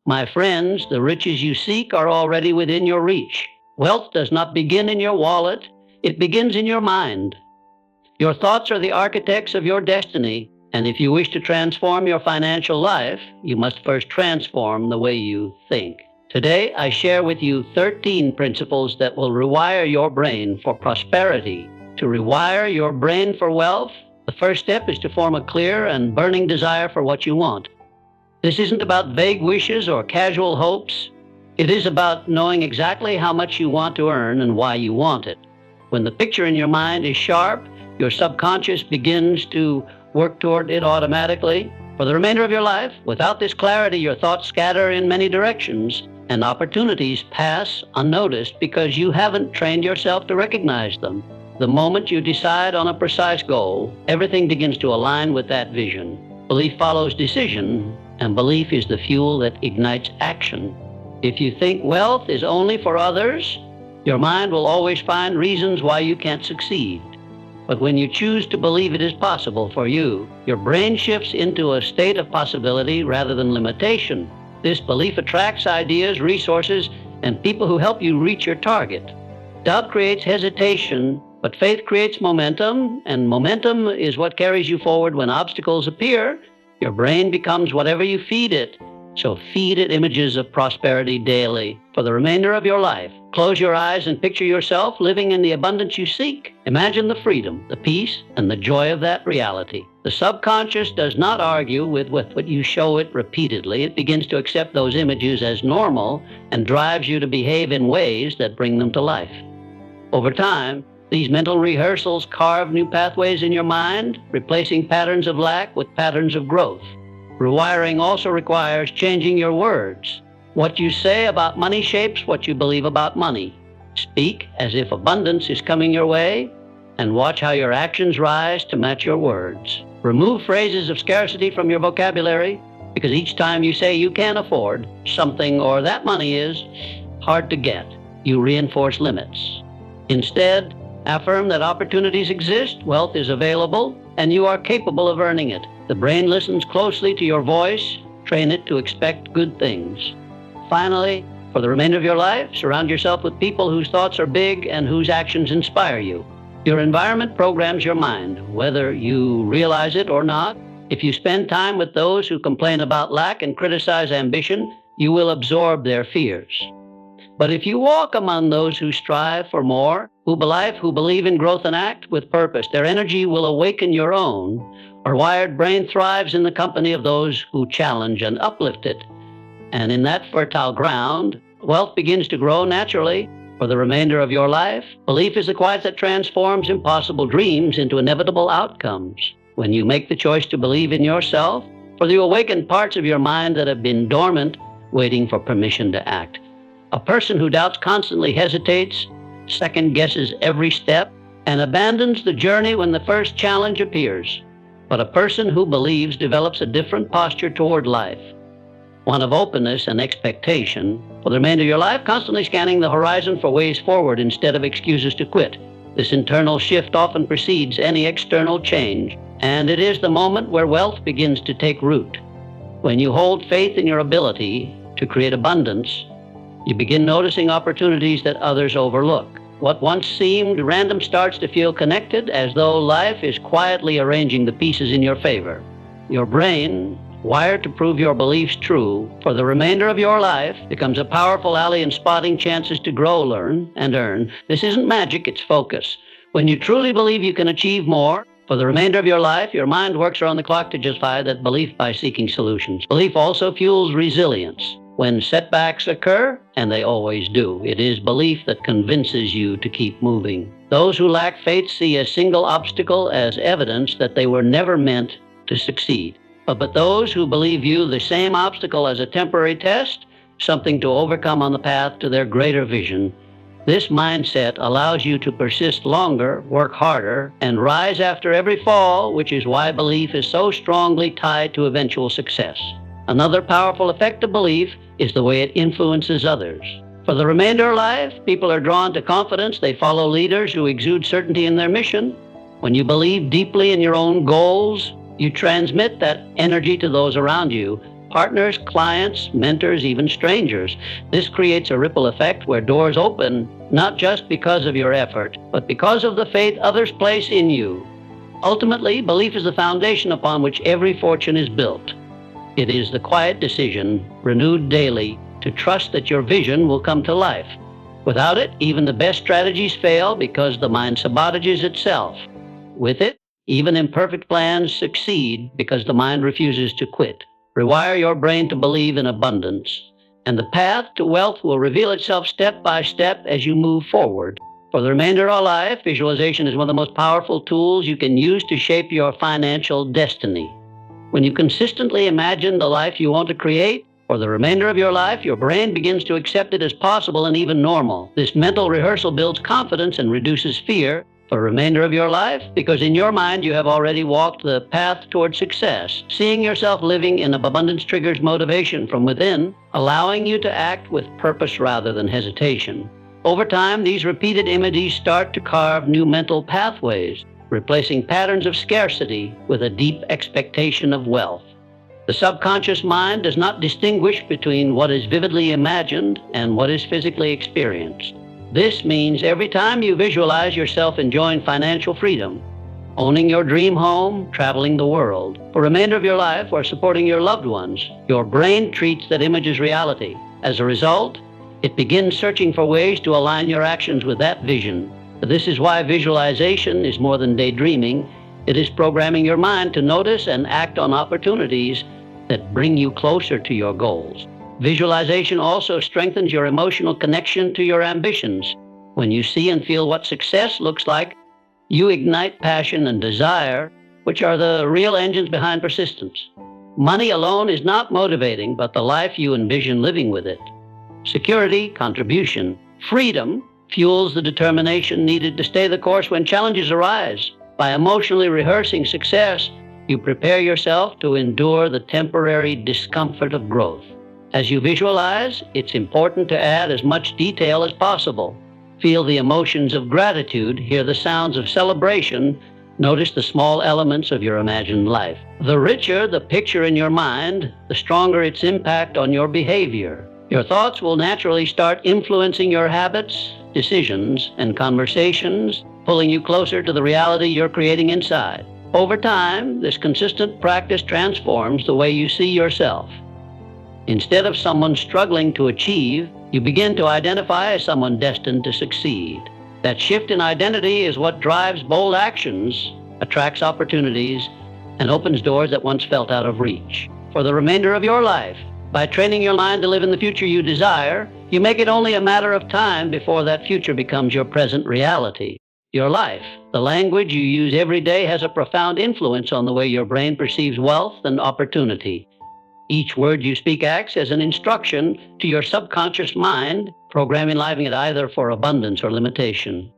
My friends, the riches you seek are already within your reach. Wealth does not begin in your wallet, it begins in your mind. Your thoughts are the architects of your destiny, and if you wish to transform your financial life, you must first transform the way you think. Today, I share with you 13 principles that will rewire your brain for prosperity. To rewire your brain for wealth, the first step is to form a clear and burning desire for what you want. This isn't about vague wishes or casual hopes. It is about knowing exactly how much you want to earn and why you want it. When the picture in your mind is sharp, your subconscious begins to work toward it automatically. For the remainder of your life, without this clarity, your thoughts scatter in many directions, and opportunities pass unnoticed because you haven't trained yourself to recognize them. The moment you decide on a precise goal, everything begins to align with that vision. Belief follows decision, and belief is the fuel that ignites action. If you think wealth is only for others, your mind will always find reasons why you can't succeed. But when you choose to believe it is possible for you, your brain shifts into a state of possibility rather than limitation. This belief attracts ideas, resources, and people who help you reach your target. Doubt creates hesitation, but faith creates momentum, and momentum is what carries you forward when obstacles appear. Your brain becomes whatever you feed it, so feed it images of prosperity daily. For the remainder of your life, close your eyes and picture yourself living in the abundance you seek. Imagine the freedom, the peace, and the joy of that reality. The subconscious does not argue with what you show it repeatedly. It begins to accept those images as normal and drives you to behave in ways that bring them to life. Over time, these mental rehearsals carve new pathways in your mind, replacing patterns of lack with patterns of growth. Rewiring also requires changing your words. What you say about money shapes what you believe about money. Speak as if abundance is coming your way, and watch how your actions rise to match your words. Remove phrases of scarcity from your vocabulary, because each time you say you can't afford something or that money is hard to get, you reinforce limits. Instead, affirm that opportunities exist, wealth is available, and you are capable of earning it. The brain listens closely to your voice. Train it to expect good things. Finally, for the remainder of your life, surround yourself with people whose thoughts are big and whose actions inspire you. Your environment programs your mind, whether you realize it or not. If you spend time with those who complain about lack and criticize ambition, you will absorb their fears. But if you walk among those who strive for more, who believe in growth and act with purpose, their energy will awaken your own. Our wired brain thrives in the company of those who challenge and uplift it. And in that fertile ground, wealth begins to grow naturally. For the remainder of your life, belief is the quiet that transforms impossible dreams into inevitable outcomes. When you make the choice to believe in yourself, for you awaken parts of your mind that have been dormant, waiting for permission to act. A person who doubts constantly hesitates, second guesses every step, and abandons the journey when the first challenge appears. But a person who believes develops a different posture toward life, one of openness and expectation. For the remainder of your life, constantly scanning the horizon for ways forward instead of excuses to quit. This internal shift often precedes any external change, and it is the moment where wealth begins to take root. When you hold faith in your ability to create abundance, you begin noticing opportunities that others overlook. What once seemed random starts to feel connected, as though life is quietly arranging the pieces in your favor. Your brain, wired to prove your beliefs true, for the remainder of your life, becomes a powerful ally in spotting chances to grow, learn, and earn. This isn't magic, it's focus. When you truly believe you can achieve more, for the remainder of your life, your mind works around the clock to justify that belief by seeking solutions. Belief also fuels resilience. When setbacks occur, and they always do, it is belief that convinces you to keep moving. Those who lack faith see a single obstacle as evidence that they were never meant to succeed. But those who believe view the same obstacle as a temporary test, something to overcome on the path to their greater vision. This mindset allows you to persist longer, work harder, and rise after every fall, which is why belief is so strongly tied to eventual success. Another powerful effect of belief is the way it influences others. For the remainder of life, people are drawn to confidence. They follow leaders who exude certainty in their mission. When you believe deeply in your own goals, you transmit that energy to those around you. partners, clients, mentors, even strangers. This creates a ripple effect where doors open not just because of your effort, but because of the faith others place in you. Ultimately, belief is the foundation upon which every fortune is built. It is the quiet decision, renewed daily, to trust that your vision will come to life. Without it, even the best strategies fail because the mind sabotages itself. With it, even imperfect plans succeed because the mind refuses to quit. Rewire your brain to believe in abundance, and the path to wealth will reveal itself step by step as you move forward. For the remainder of life, visualization is one of the most powerful tools you can use to shape your financial destiny. When you consistently imagine the life you want to create, for the remainder of your life, your brain begins to accept it as possible and even normal. This mental rehearsal builds confidence and reduces fear for the remainder of your life, because in your mind you have already walked the path toward success. Seeing yourself living in abundance triggers motivation from within, allowing you to act with purpose rather than hesitation. Over time, these repeated images start to carve new mental pathways, replacing patterns of scarcity with a deep expectation of wealth. The subconscious mind does not distinguish between what is vividly imagined and what is physically experienced. This means every time you visualize yourself enjoying financial freedom, owning your dream home, traveling the world, for the remainder of your life, or supporting your loved ones, your brain treats that image as reality. As a result, it begins searching for ways to align your actions with that vision. This is why visualization is more than daydreaming. It is programming your mind to notice and act on opportunities that bring you closer to your goals. Visualization also strengthens your emotional connection to your ambitions. When you see and feel what success looks like, you ignite passion and desire, which are the real engines behind persistence. Money alone is not motivating, but the life you envision living with it. Security, contribution, freedom fuels the determination needed to stay the course when challenges arise. By emotionally rehearsing success, you prepare yourself to endure the temporary discomfort of growth. As you visualize, it's important to add as much detail as possible. Feel the emotions of gratitude, hear the sounds of celebration, notice the small elements of your imagined life. The richer the picture in your mind, the stronger its impact on your behavior. Your thoughts will naturally start influencing your habits, decisions, and conversations, pulling you closer to the reality you're creating inside. Over time, this consistent practice transforms the way you see yourself. Instead of someone struggling to achieve, you begin to identify as someone destined to succeed. That shift in identity is what drives bold actions, attracts opportunities, and opens doors that once felt out of reach. For the remainder of your life, by training your mind to live in the future you desire, you make it only a matter of time before that future becomes your present reality. Your life, the language you use every day, has a profound influence on the way your brain perceives wealth and opportunity. Each word you speak acts as an instruction to your subconscious mind, programming life it either for abundance or limitation.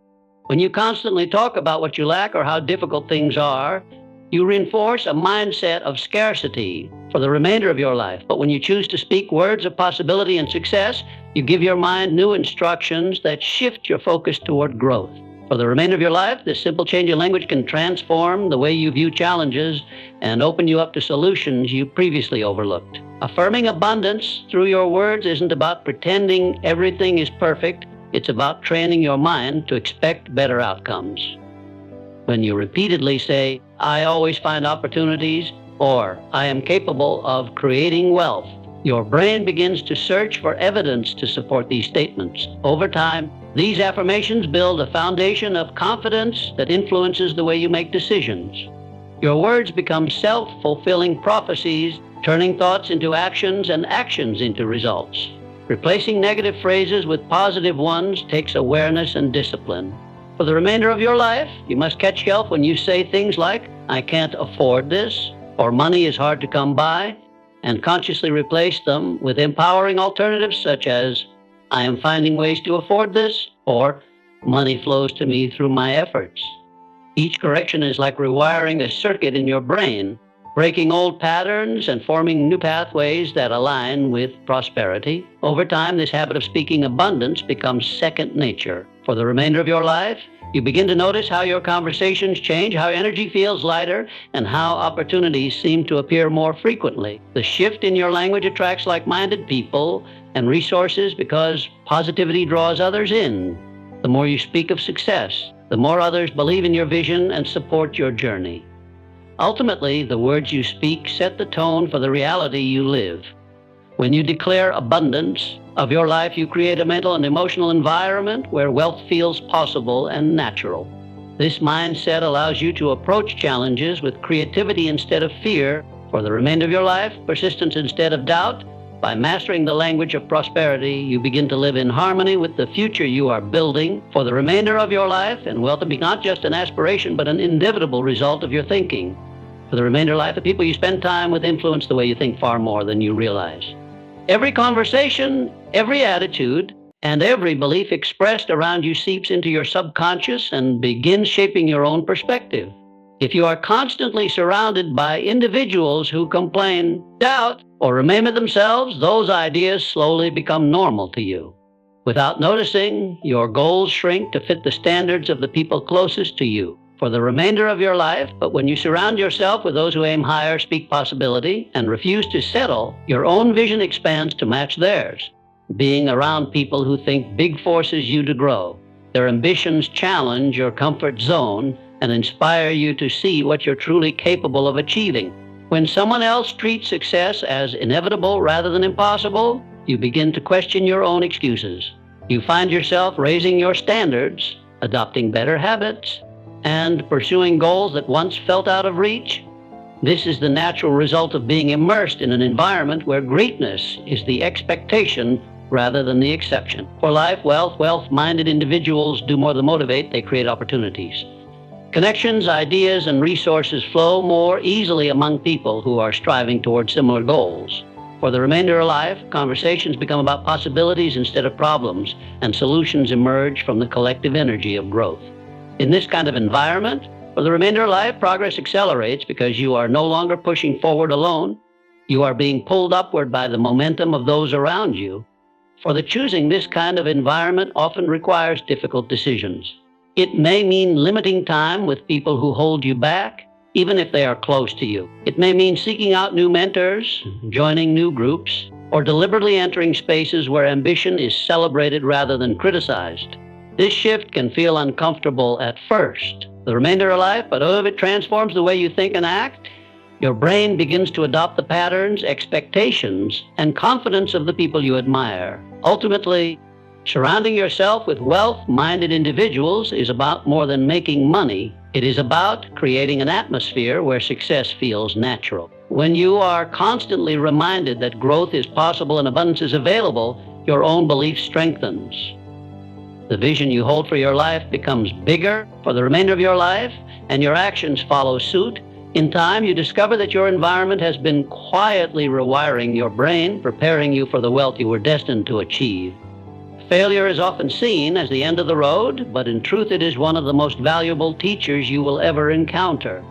When you constantly talk about what you lack or how difficult things are, you reinforce a mindset of scarcity for the remainder of your life. But when you choose to speak words of possibility and success, you give your mind new instructions that shift your focus toward growth. For the remainder of your life, this simple change in language can transform the way you view challenges and open you up to solutions you previously overlooked. Affirming abundance through your words isn't about pretending everything is perfect. It's about training your mind to expect better outcomes. When you repeatedly say, "I always find opportunities," or "I am capable of creating wealth," your brain begins to search for evidence to support these statements. Over time, these affirmations build a foundation of confidence that influences the way you make decisions. Your words become self-fulfilling prophecies, turning thoughts into actions and actions into results. Replacing negative phrases with positive ones takes awareness and discipline. For the remainder of your life, you must catch yourself when you say things like, "I can't afford this," or "money is hard to come by," and consciously replace them with empowering alternatives such as, "I am finding ways to afford this," or "money flows to me through my efforts." Each correction is like rewiring a circuit in your brain, breaking old patterns and forming new pathways that align with prosperity. Over time, this habit of speaking abundance becomes second nature. For the remainder of your life, you begin to notice how your conversations change, how energy feels lighter, and how opportunities seem to appear more frequently. The shift in your language attracts like-minded people and resources because positivity draws others in. The more you speak of success, the more others believe in your vision and support your journey. Ultimately, the words you speak set the tone for the reality you live. When you declare abundance of your life, you create a mental and emotional environment where wealth feels possible and natural. This mindset allows you to approach challenges with creativity instead of fear. For the remainder of your life, persistence instead of doubt. By mastering the language of prosperity, you begin to live in harmony with the future you are building for the remainder of your life, and wealth will be not just an aspiration, but an inevitable result of your thinking. For the remainder of life, the people you spend time with influence the way you think far more than you realize. Every conversation, every attitude, and every belief expressed around you seeps into your subconscious and begins shaping your own perspective. If you are constantly surrounded by individuals who complain, doubt, or remain with themselves, those ideas slowly become normal to you. Without noticing, your goals shrink to fit the standards of the people closest to you for the remainder of your life. But when you surround yourself with those who aim higher, speak possibility, and refuse to settle, your own vision expands to match theirs. Being around people who think big forces you to grow. Their ambitions challenge your comfort zone and inspire you to see what you're truly capable of achieving. When someone else treats success as inevitable rather than impossible, you begin to question your own excuses. You find yourself raising your standards, adopting better habits, and pursuing goals that once felt out of reach. This is the natural result of being immersed in an environment where greatness is the expectation rather than the exception. For life, wealth-minded individuals do more than motivate, they create opportunities. Connections, ideas, and resources flow more easily among people who are striving toward similar goals. For the remainder of life, conversations become about possibilities instead of problems, and solutions emerge from the collective energy of growth. In this kind of environment, for the remainder of life, progress accelerates because you are no longer pushing forward alone. You are being pulled upward by the momentum of those around you. For the choosing this kind of environment often requires difficult decisions. It may mean limiting time with people who hold you back, even if they are close to you. It may mean seeking out new mentors, joining new groups, or deliberately entering spaces where ambition is celebrated rather than criticized. This shift can feel uncomfortable at first, the remainder of life, but if it transforms the way you think and act, your brain begins to adopt the patterns, expectations, and confidence of the people you admire. Ultimately, surrounding yourself with wealth-minded individuals is about more than making money. It is about creating an atmosphere where success feels natural. When you are constantly reminded that growth is possible and abundance is available, your own belief strengthens. The vision you hold for your life becomes bigger for the remainder of your life, and your actions follow suit. In time, you discover that your environment has been quietly rewiring your brain, preparing you for the wealth you were destined to achieve. Failure is often seen as the end of the road, but in truth it is one of the most valuable teachers you will ever encounter.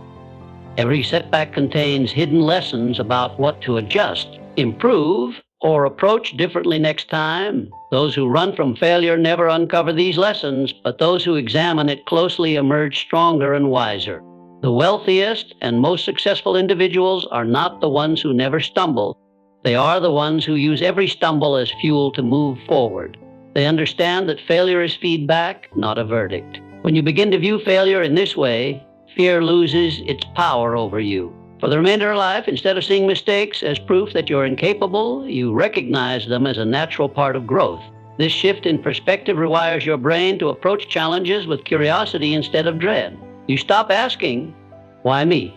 Every setback contains hidden lessons about what to adjust, improve, or approach differently next time. Those who run from failure never uncover these lessons, but those who examine it closely emerge stronger and wiser. The wealthiest and most successful individuals are not the ones who never stumble. They are the ones who use every stumble as fuel to move forward. They understand that failure is feedback, not a verdict. When you begin to view failure in this way, fear loses its power over you. For the remainder of life, instead of seeing mistakes as proof that you're incapable, you recognize them as a natural part of growth. This shift in perspective rewires your brain to approach challenges with curiosity instead of dread. You stop asking, "Why me?"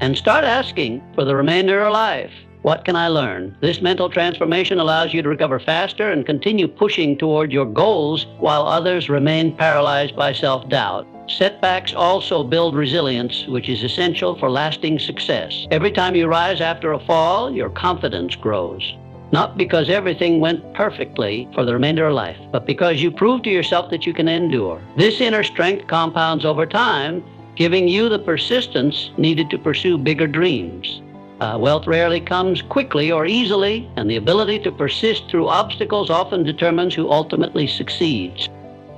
and start asking, for the remainder of life, "What can I learn?" This mental transformation allows you to recover faster and continue pushing toward your goals while others remain paralyzed by self-doubt. Setbacks also build resilience, which is essential for lasting success. Every time you rise after a fall, your confidence grows. Not because everything went perfectly for the remainder of life, but because you prove to yourself that you can endure. This inner strength compounds over time, giving you the persistence needed to pursue bigger dreams. Wealth rarely comes quickly or easily, and the ability to persist through obstacles often determines who ultimately succeeds.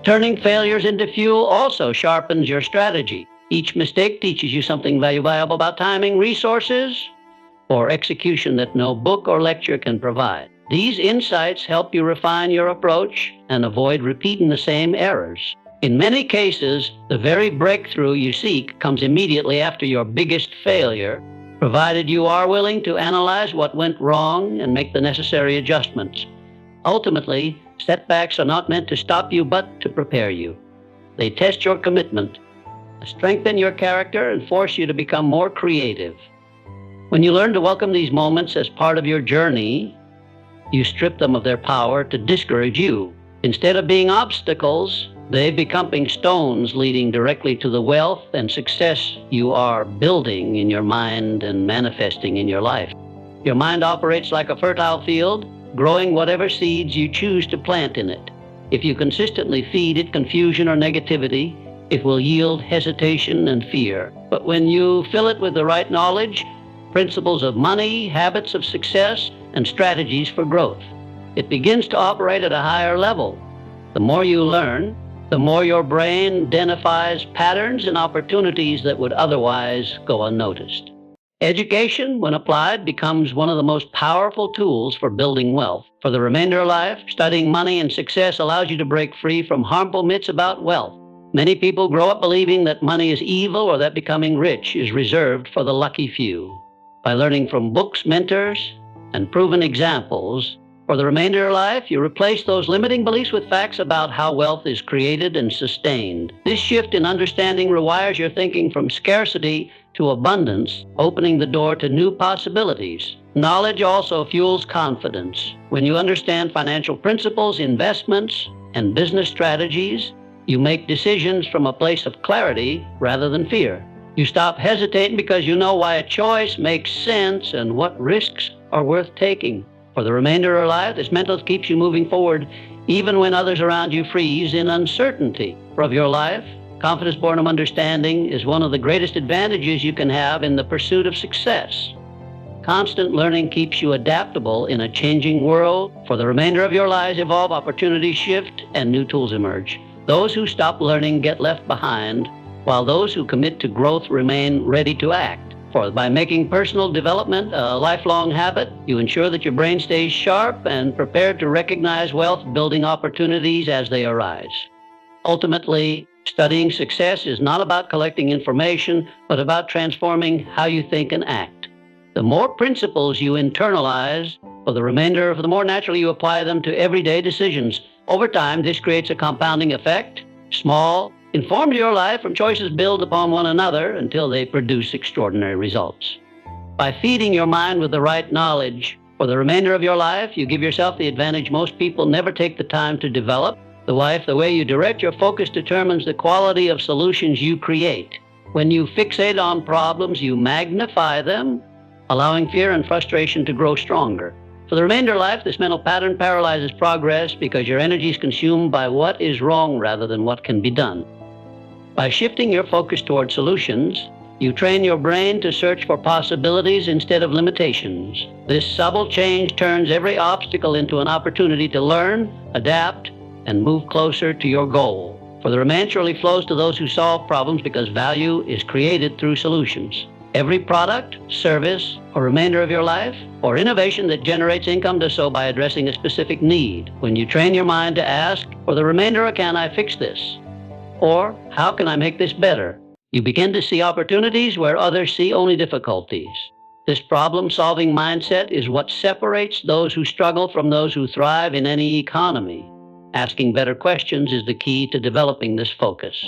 Turning failures into fuel also sharpens your strategy. Each mistake teaches you something valuable about timing, resources, or execution that no book or lecture can provide. These insights help you refine your approach and avoid repeating the same errors. In many cases, the very breakthrough you seek comes immediately after your biggest failure, provided you are willing to analyze what went wrong and make the necessary adjustments. Ultimately, setbacks are not meant to stop you but to prepare you. They test your commitment, strengthen your character, and force you to become more creative. When you learn to welcome these moments as part of your journey, you strip them of their power to discourage you. Instead of being obstacles, they become stones leading directly to the wealth and success you are building in your mind and manifesting in your life. Your mind operates like a fertile field, growing whatever seeds you choose to plant in it. If you consistently feed it confusion or negativity, it will yield hesitation and fear. But when you fill it with the right knowledge, principles of money, habits of success, and strategies for growth, it begins to operate at a higher level. The more you learn, the more your brain identifies patterns and opportunities that would otherwise go unnoticed. Education, when applied, becomes one of the most powerful tools for building wealth. For the remainder of life, studying money and success allows you to break free from harmful myths about wealth. Many people grow up believing that money is evil or that becoming rich is reserved for the lucky few. By learning from books, mentors, and proven examples, for the remainder of life, you replace those limiting beliefs with facts about how wealth is created and sustained. This shift in understanding rewires your thinking from scarcity to abundance, opening the door to new possibilities. Knowledge also fuels confidence. When you understand financial principles, investments, and business strategies, you make decisions from a place of clarity rather than fear. You stop hesitating because you know why a choice makes sense and what risks are worth taking. For the remainder of life, this mental keeps you moving forward even when others around you freeze in uncertainty. Of your life, confidence born of understanding is one of the greatest advantages you can have in the pursuit of success. Constant learning keeps you adaptable in a changing world. For the remainder of your lives, evolve, opportunities shift, and new tools emerge. Those who stop learning get left behind, while those who commit to growth remain ready to act. For by making personal development a lifelong habit, you ensure that your brain stays sharp and prepared to recognize wealth-building opportunities as they arise. Ultimately, studying success is not about collecting information, but about transforming how you think and act. The more principles you internalize, for the remainder, the more naturally you apply them to everyday decisions. Over time, this creates a compounding effect. Small, inform your life from choices build upon one another until they produce extraordinary results. By feeding your mind with the right knowledge, for the remainder of your life, you give yourself the advantage most people never take the time to develop. The way you direct your focus determines the quality of solutions you create. When you fixate on problems, you magnify them, allowing fear and frustration to grow stronger. For the remainder of life, this mental pattern paralyzes progress because your energy is consumed by what is wrong rather than what can be done. By shifting your focus toward solutions, you train your brain to search for possibilities instead of limitations. This subtle change turns every obstacle into an opportunity to learn, adapt, and move closer to your goal. For the remainder surely flows to those who solve problems because value is created through solutions. Every product, service, or remainder of your life, or innovation that generates income does so by addressing a specific need. When you train your mind to ask, for the remainder, can I fix this? Or, how can I make this better? You begin to see opportunities where others see only difficulties. This problem-solving mindset is what separates those who struggle from those who thrive in any economy. Asking better questions is the key to developing this focus.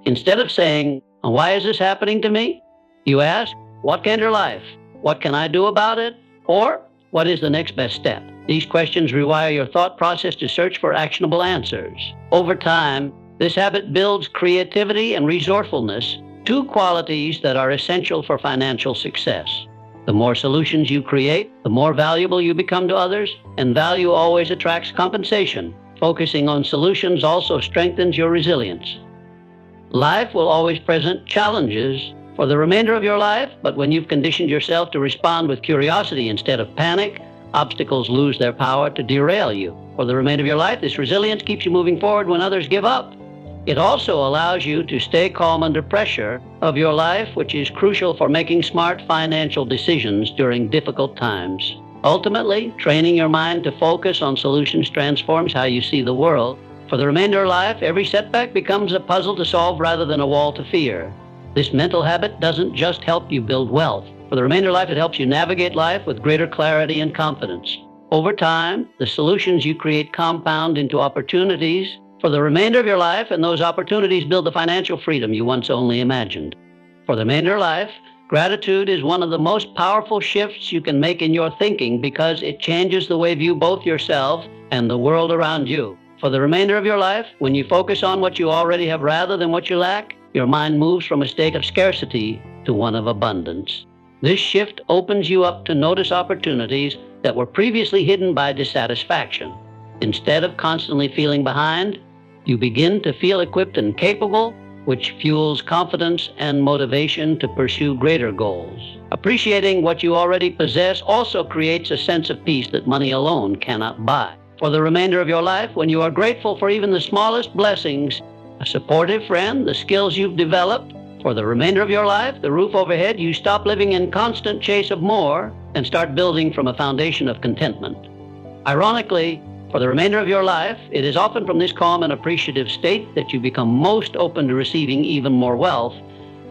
Instead of saying, why is this happening to me? You ask, what can your life? What can I do about it? Or, what is the next best step? These questions rewire your thought process to search for actionable answers. Over time, this habit builds creativity and resourcefulness, two qualities that are essential for financial success. The more solutions you create, the more valuable you become to others, and value always attracts compensation. Focusing on solutions also strengthens your resilience. Life will always present challenges for the remainder of your life, but when you've conditioned yourself to respond with curiosity instead of panic, obstacles lose their power to derail you. For the remainder of your life, this resilience keeps you moving forward when others give up. It also allows you to stay calm under pressure of your life, which is crucial for making smart financial decisions during difficult times. Ultimately, training your mind to focus on solutions transforms how you see the world. For the remainder of life, every setback becomes a puzzle to solve rather than a wall to fear. This mental habit doesn't just help you build wealth. For the remainder of life, it helps you navigate life with greater clarity and confidence. Over time, the solutions you create compound into opportunities for the remainder of your life, and those opportunities build the financial freedom you once only imagined. For the remainder of life, gratitude is one of the most powerful shifts you can make in your thinking because it changes the way you view both yourself and the world around you. For the remainder of your life, when you focus on what you already have rather than what you lack, your mind moves from a state of scarcity to one of abundance. This shift opens you up to notice opportunities that were previously hidden by dissatisfaction. Instead of constantly feeling behind, you begin to feel equipped and capable, which fuels confidence and motivation to pursue greater goals. Appreciating what you already possess also creates a sense of peace that money alone cannot buy. For the remainder of your life, when you are grateful for even the smallest blessings, a supportive friend, the skills you've developed, for the remainder of your life, the roof overhead, you stop living in constant chase of more and start building from a foundation of contentment. Ironically, for the remainder of your life, it is often from this calm and appreciative state that you become most open to receiving even more wealth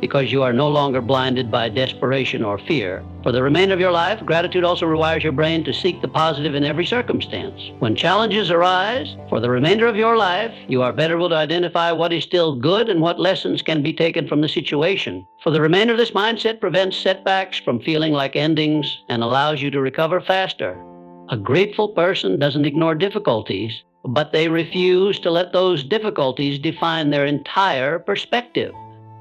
because you are no longer blinded by desperation or fear. For the remainder of your life, gratitude also rewires your brain to seek the positive in every circumstance. When challenges arise, for the remainder of your life, you are better able to identify what is still good and what lessons can be taken from the situation. For the remainder, this mindset prevents setbacks from feeling like endings and allows you to recover faster. A grateful person doesn't ignore difficulties, but they refuse to let those difficulties define their entire perspective.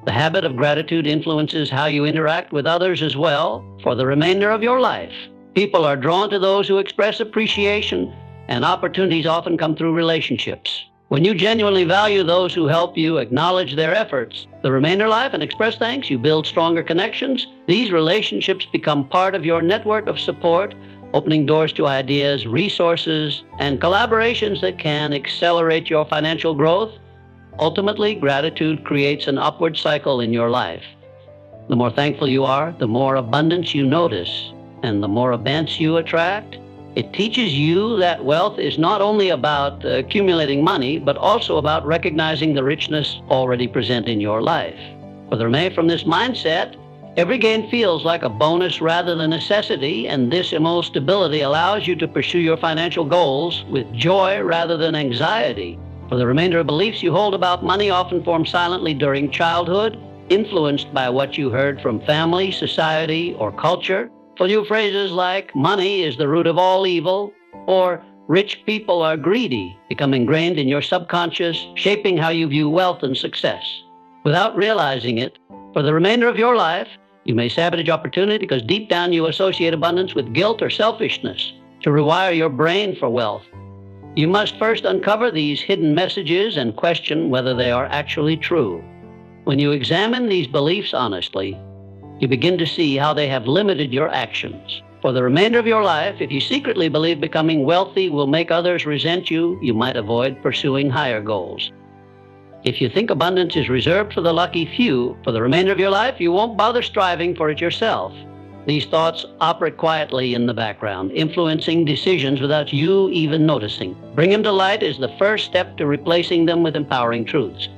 The habit of gratitude influences how you interact with others as well. For the remainder of your life, people are drawn to those who express appreciation, and opportunities often come through relationships. When you genuinely value those who help you, acknowledge their efforts, the remainder of life, and express thanks, you build stronger connections. These relationships become part of your network of support, opening doors to ideas, resources, and collaborations that can accelerate your financial growth. Ultimately, gratitude creates an upward cycle in your life. The more thankful you are, the more abundance you notice, and the more abundance you attract. It teaches you that wealth is not only about accumulating money, but also about recognizing the richness already present in your life. From this mindset, every gain feels like a bonus rather than a necessity, and this emotional stability allows you to pursue your financial goals with joy rather than anxiety. For the remainder of beliefs you hold about money often form silently during childhood, influenced by what you heard from family, society, or culture. For you, phrases like money is the root of all evil, or rich people are greedy, become ingrained in your subconscious, shaping how you view wealth and success. Without realizing it, for the remainder of your life, you may sabotage opportunity because deep down you associate abundance with guilt or selfishness. To rewire your brain for wealth, you must first uncover these hidden messages and question whether they are actually true. When you examine these beliefs honestly, you begin to see how they have limited your actions. For the remainder of your life, if you secretly believe becoming wealthy will make others resent you, you might avoid pursuing higher goals. If you think abundance is reserved for the lucky few, for the remainder of your life, you won't bother striving for it yourself. These thoughts operate quietly in the background, influencing decisions without you even noticing. Bring them to light is the first step to replacing them with empowering truths.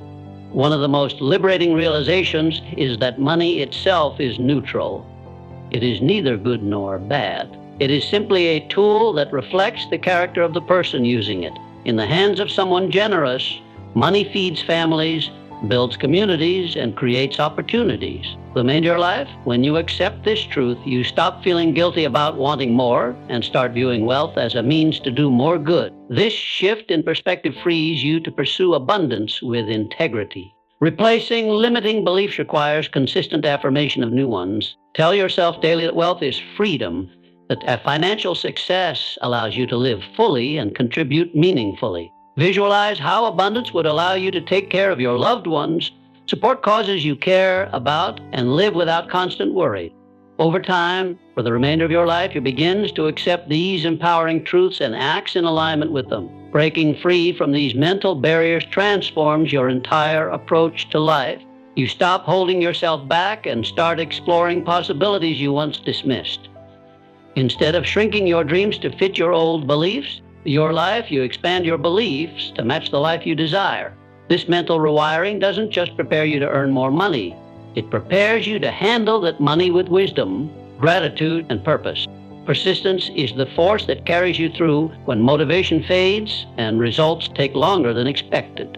One of the most liberating realizations is that money itself is neutral. It is neither good nor bad. It is simply a tool that reflects the character of the person using it. In the hands of someone generous, money feeds families, builds communities, and creates opportunities. The remainder of your life, when you accept this truth, you stop feeling guilty about wanting more and start viewing wealth as a means to do more good. This shift in perspective frees you to pursue abundance with integrity. Replacing limiting beliefs requires consistent affirmation of new ones. Tell yourself daily that wealth is freedom, that financial success allows you to live fully and contribute meaningfully. Visualize how abundance would allow you to take care of your loved ones, support causes you care about, and live without constant worry. Over time, for the remainder of your life, you begin to accept these empowering truths and acts in alignment with them. Breaking free from these mental barriers transforms your entire approach to life. You stop holding yourself back and start exploring possibilities you once dismissed. Instead of shrinking your dreams to fit your old beliefs, your life, you expand your beliefs to match the life you desire. This mental rewiring doesn't just prepare you to earn more money. It prepares you to handle that money with wisdom, gratitude, and purpose. Persistence is the force that carries you through when motivation fades and results take longer than expected.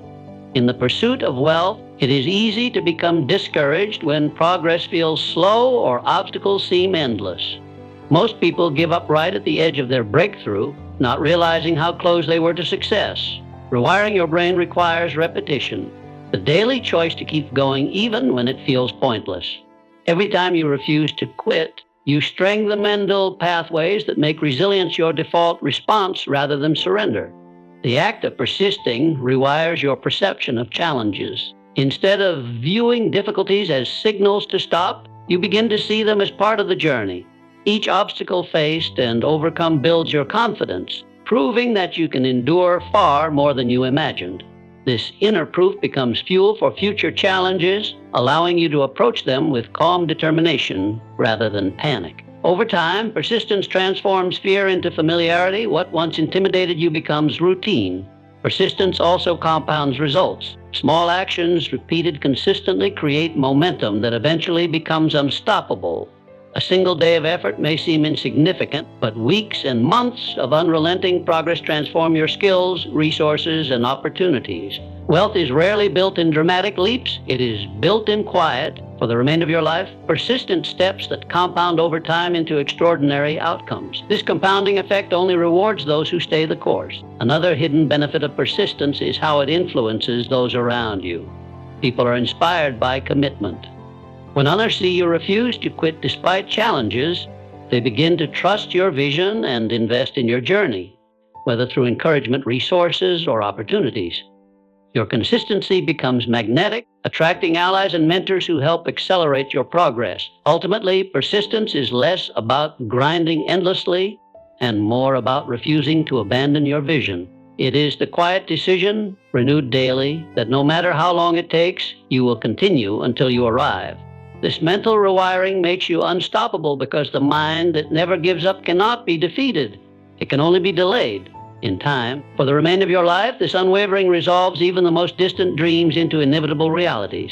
In the pursuit of wealth, it is easy to become discouraged when progress feels slow or obstacles seem endless. Most people give up right at the edge of their breakthrough, not realizing how close they were to success. Rewiring your brain requires repetition, the daily choice to keep going even when it feels pointless. Every time you refuse to quit, you strengthen the mental pathways that make resilience your default response rather than surrender. The act of persisting rewires your perception of challenges. Instead of viewing difficulties as signals to stop, you begin to see them as part of the journey. Each obstacle faced and overcome builds your confidence, proving that you can endure far more than you imagined. This inner proof becomes fuel for future challenges, allowing you to approach them with calm determination rather than panic. Over time, persistence transforms fear into familiarity. What once intimidated you becomes routine. Persistence also compounds results. Small actions repeated consistently create momentum that eventually becomes unstoppable. A single day of effort may seem insignificant, but weeks and months of unrelenting progress transform your skills, resources, and opportunities. Wealth is rarely built in dramatic leaps. It is built in quiet. For the remainder of your life, persistent steps that compound over time into extraordinary outcomes. This compounding effect only rewards those who stay the course. Another hidden benefit of persistence is how it influences those around you. People are inspired by commitment. When others see you refuse to quit despite challenges, they begin to trust your vision and invest in your journey, whether through encouragement, resources, or opportunities. Your consistency becomes magnetic, attracting allies and mentors who help accelerate your progress. Ultimately, persistence is less about grinding endlessly and more about refusing to abandon your vision. It is the quiet decision, renewed daily, that no matter how long it takes, you will continue until you arrive. This mental rewiring makes you unstoppable because the mind that never gives up cannot be defeated. It can only be delayed in time. For the remainder of your life, this unwavering resolves even the most distant dreams into inevitable realities.